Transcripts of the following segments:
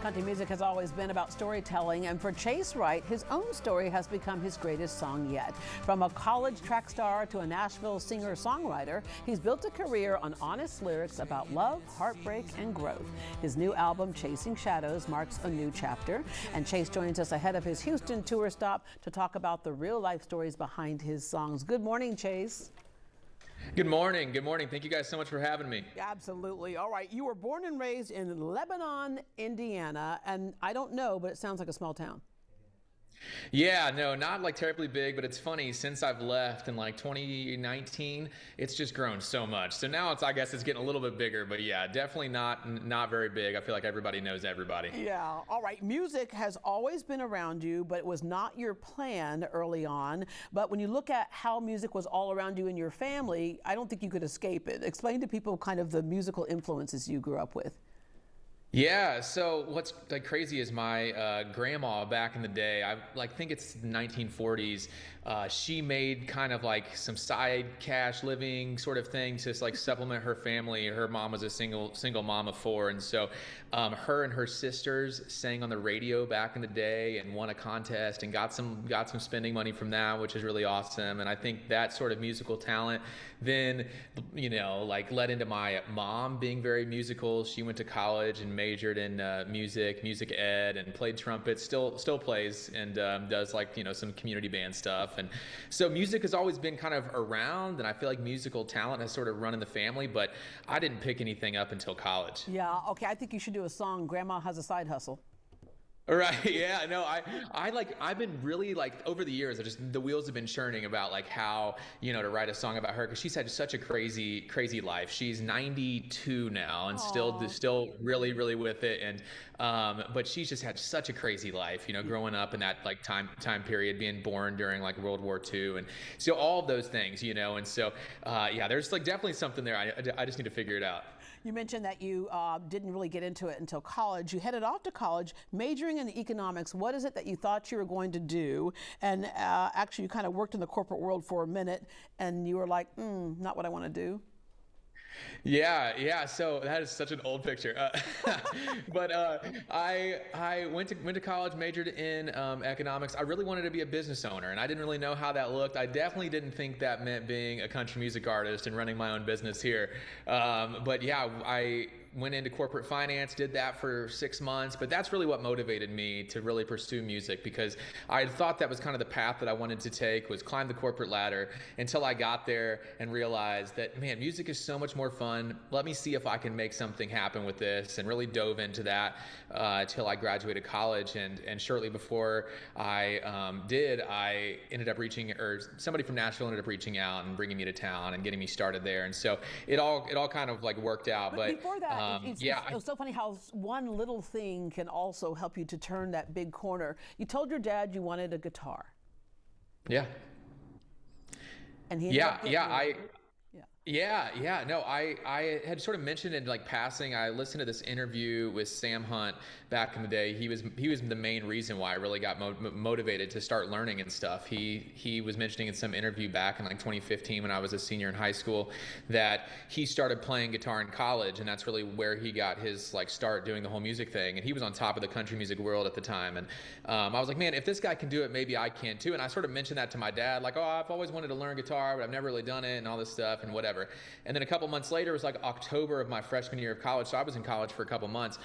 country music has always been about storytelling, and for Chase Wright, his own story has become his greatest song yet. From a college track star to a Nashville singer-songwriter, he's built a career on honest lyrics about love, heartbreak, and growth. His new album, Chasing Shadows, marks a new chapter, and Chase joins us ahead of his Houston tour stop to talk about the real-life stories behind his songs. Good morning, Chase. Good morning. Good morning. Thank you guys so much for having me. Absolutely. All right. You were born and raised in Lebanon, Indiana, and I don't know, but it sounds like a small town. Yeah, no, not like terribly big, but it's funny, since I've left in like 2019, it's just grown so much. So now I guess it's getting a little bit bigger, but yeah, definitely not very big. I feel like everybody knows everybody. Yeah. All right. Music has always been around you, but it was not your plan early on. But when you look at how music was all around you and your family, I don't think you could escape it. Explain to people kind of the musical influences you grew up with. Yeah, so what's like crazy is my grandma back in the day, I like think it's 1940s, she made kind of like some side cash living sort of thing to like supplement her family. Her mom was a single mom of four, and so her and her sisters sang on the radio back in the day and won a contest and got some spending money from that, which is really awesome. And I think that sort of musical talent then, like led into my mom being very musical. She went to college and majored in music ed, and played trumpet, still plays, and does like some community band stuff. And so music has always been kind of around, and I feel like musical talent has sort of run in the family, but I didn't pick anything up until college. Yeah, okay, I think you should do a song, Grandma Has a Side Hustle. Right. Yeah. No, I've been really like over the years, the wheels have been churning about like how, to write a song about her, because she's had such a crazy life. She's 92 now and still really, really with it. And, but she's just had such a crazy life, growing up in that like time period, being born during like World War II. And so all of those things, and so, yeah, there's like definitely something there. I just need to figure it out. You mentioned that you didn't really get into it until college. You headed off to college, majoring in economics. What is it that you thought you were going to do? And actually, you kind of worked in the corporate world for a minute, and you were like, not what I want to do. Yeah. So that is such an old picture. But I went to college, majored in economics. I really wanted to be a business owner, and I didn't really know how that looked. I definitely didn't think that meant being a country music artist and running my own business here. But yeah, I went into corporate finance, did that for 6 months, but that's really what motivated me to really pursue music, because I had thought that was kind of the path that I wanted to take, was climb the corporate ladder, until I got there and realized that, man, music is so much more fun. Let me see if I can make something happen with this, and really dove into that till I graduated college. And shortly before I did, I ended up somebody from Nashville ended up reaching out and bringing me to town and getting me started there. And so it all kind of like worked out. But before that, it's so funny how one little thing can also help you to turn that big corner. You told your dad you wanted a guitar. Yeah. And he No, I had sort of mentioned in like passing, I listened to this interview with Sam Hunt back in the day. He was the main reason why I really got motivated to start learning and stuff. He was mentioning in some interview back in like 2015, when I was a senior in high school, that he started playing guitar in college, and that's really where he got his like start doing the whole music thing. And he was on top of the country music world at the time. And I was like, man, if this guy can do it, maybe I can too. And I sort of mentioned that to my dad, like, oh, I've always wanted to learn guitar, but I've never really done it, and all this stuff and whatever. And then a couple months later, it was like October of my freshman year of college, so I was in college for a couple months.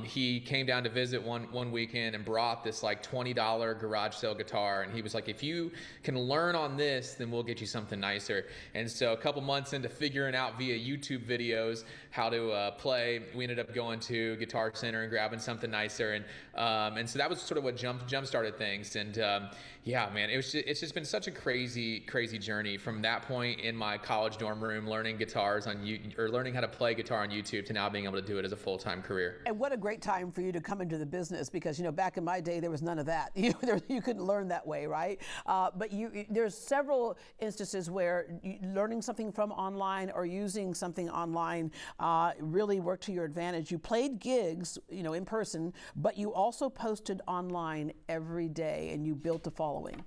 He came down to visit one weekend and brought this like $20 garage sale guitar, and he was like, if you can learn on this, then we'll get you something nicer. And so a couple months into figuring out via YouTube videos how to play, we ended up going to Guitar Center and grabbing something nicer. And so that was sort of what jump started things. And yeah, man, it's just been such a crazy journey from that point in my college dorm room, learning guitars learning how to play guitar on YouTube, to now being able to do it as a full-time career. And what a great time for you to come into the business, because back in my day there was none of that. You couldn't learn that way, right? But there's several instances where learning something from online or using something online really worked to your advantage. You played gigs, in person, but you also posted online every day, and you built a following.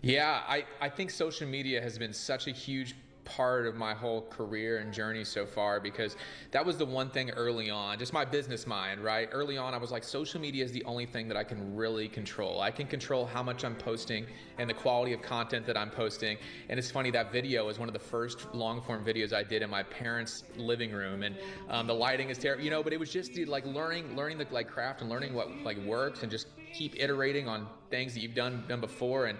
Yeah, I think social media has been such a huge part of my whole career and journey so far, because that was the one thing early on, just my business mind, right? Early on, I was like, social media is the only thing that I can really control. I can control how much I'm posting and the quality of content that I'm posting. And it's funny, that video was one of the first long form videos I did in my parents' living room, and the lighting is terrible, you know, but it was just like learning the like craft and learning what like works, and just keep iterating on things that you've done before. And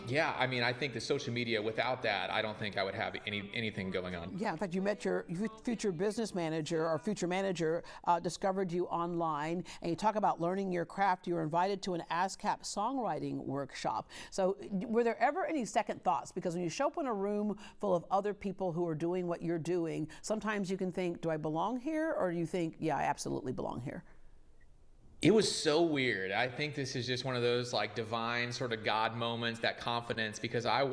yeah, I mean, I think the social media, without that, I don't think I would have anything going on. Yeah, in fact, you met your future business manager or future manager, discovered you online, and you talk about learning your craft. You were invited to an ASCAP songwriting workshop. So were there ever any second thoughts? Because when you show up in a room full of other people who are doing what you're doing, sometimes you can think, do I belong here? Or do you think, yeah, I absolutely belong here? It was so weird. I think this is just one of those like divine sort of God moments, that confidence, because I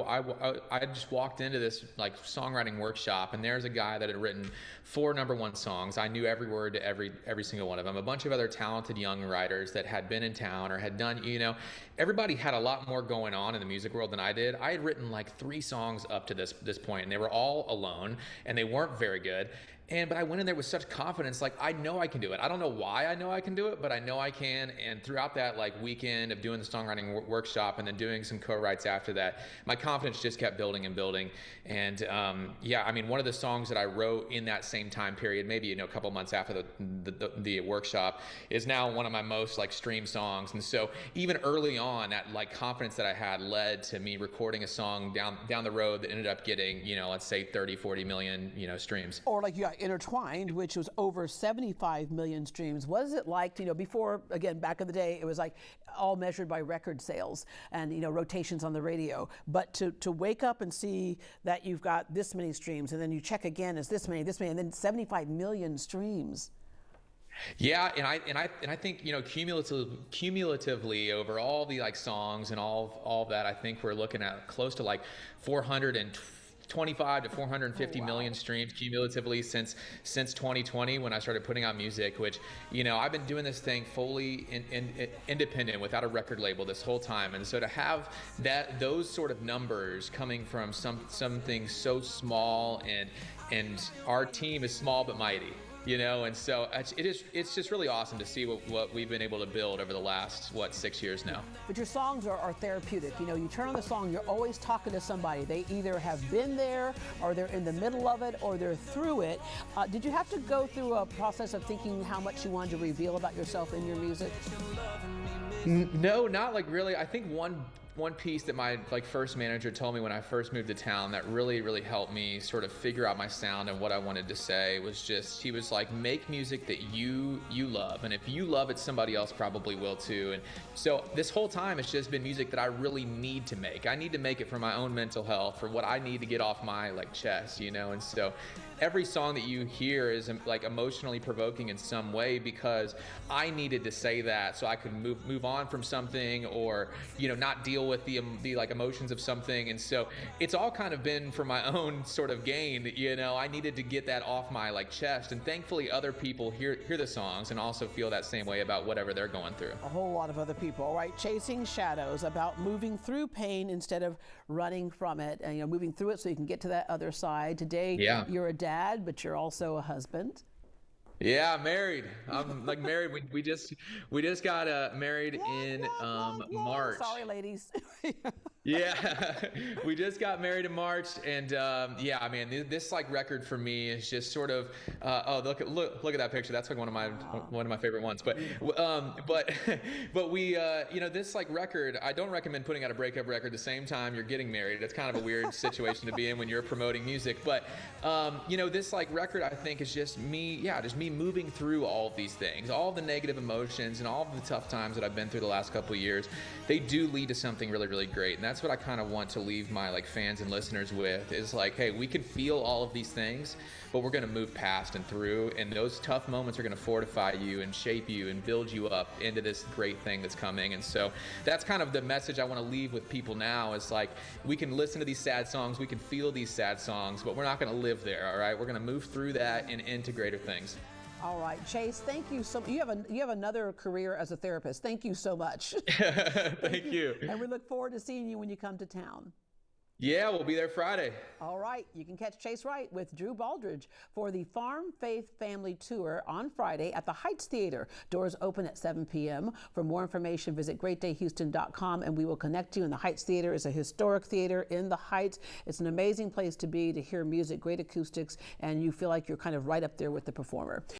just walked into this like songwriting workshop, and there's a guy that had written 4 #1 songs. I knew every word to every single one of them. A bunch of other talented young writers that had been in town or had done, you know, everybody had a lot more going on in the music world than I did. I had written like 3 songs up to this point, and they were all alone, and they weren't very good. But I went in there with such confidence, like, I know I can do it. I don't know why I know I can do it, but I know I can. And throughout that like weekend of doing the songwriting workshop and then doing some co-writes after that, my confidence just kept building and building. And yeah, I mean, one of the songs that I wrote in that same time period, maybe, you know, a couple months after the workshop, is now one of my most like streamed songs. And so even early on, that like confidence that I had led to me recording a song down the road that ended up getting, you know, let's say 30-40 million, you know, streams. Or like you got Intertwined, which was over 75 million streams. What is it like, you know, before, again, back in the day, it was like all measured by record sales and, you know, rotations on the radio. But to wake up and see that you've got this many streams, and then you check again, it's this many, and then 75 million streams. Yeah, and I think, you know, cumulatively over all the like songs and all that, I think we're looking at close to like 425 to 450 million streams cumulatively since 2020, when I started putting out music, which, you know, I've been doing this thing fully independent without a record label this whole time. And so to have those sort of numbers coming from something so small, and our team is small but mighty, you know, and so it's just really awesome to see what we've been able to build over the last 6 years now. But your songs are therapeutic. You know, you turn on the song, you're always talking to somebody. They either have been there, or they're in the middle of it, or they're through it. Did you have to go through a process of thinking how much you wanted to reveal about yourself in your music? No, not like really. I think one piece that my like first manager told me when I first moved to town that really helped me sort of figure out my sound and what I wanted to say was just, he was like, make music that you love, and if you love it, somebody else probably will too. And so this whole time it's just been music that I really need to make. I need to make it for my own mental health, for what I need to get off my like chest, you know. And so every song that you hear is like emotionally provoking in some way, because I needed to say that so I could move on from something, or, you know, not deal with the like emotions of something. And so it's all kind of been for my own sort of gain, you know. I needed to get that off my like chest, and thankfully other people hear the songs and also feel that same way about whatever they're going through. A whole lot of other people. All right, Chasing Shadows, about moving through pain instead of running from it, and, you know, moving through it so you can get to that other side. Today, yeah, you're a dad, but you're also a husband. Yeah, married. I'm like married. We just got married in March. Sorry, ladies. Yeah, we just got married in March, and yeah, I mean, this like record for me is just sort of oh, look at that picture. That's like one of my favorite ones. But we you know, this like record, I don't recommend putting out a breakup record the same time you're getting married. It's kind of a weird situation to be in when you're promoting music. But you know, this like record, I think, is just me moving through all of these things, all the negative emotions and all of the tough times that I've been through the last couple of years. They do lead to something really great, and that's what I kind of want to leave my like fans and listeners with, is like, hey, we can feel all of these things, but we're going to move past and through, and those tough moments are going to fortify you and shape you and build you up into this great thing that's coming. And so that's kind of the message I want to leave with people now, is like, we can listen to these sad songs, we can feel these sad songs, but we're not going to live there. All right, we're going to move through that and into greater things. All right, Chase, thank you so much. You have another career as a therapist. Thank you so much. Thank you. And we look forward to seeing you when you come to town. Yeah, we'll be there Friday. All right, you can catch Chase Wright with Drew Baldridge for the Farm Faith Family Tour on Friday at the Heights Theater. Doors open at 7 p.m. For more information, visit greatdayhouston.com and we will connect you. And the Heights Theater is a historic theater in the Heights. It's an amazing place to be, to hear music, great acoustics, and you feel like you're kind of right up there with the performer.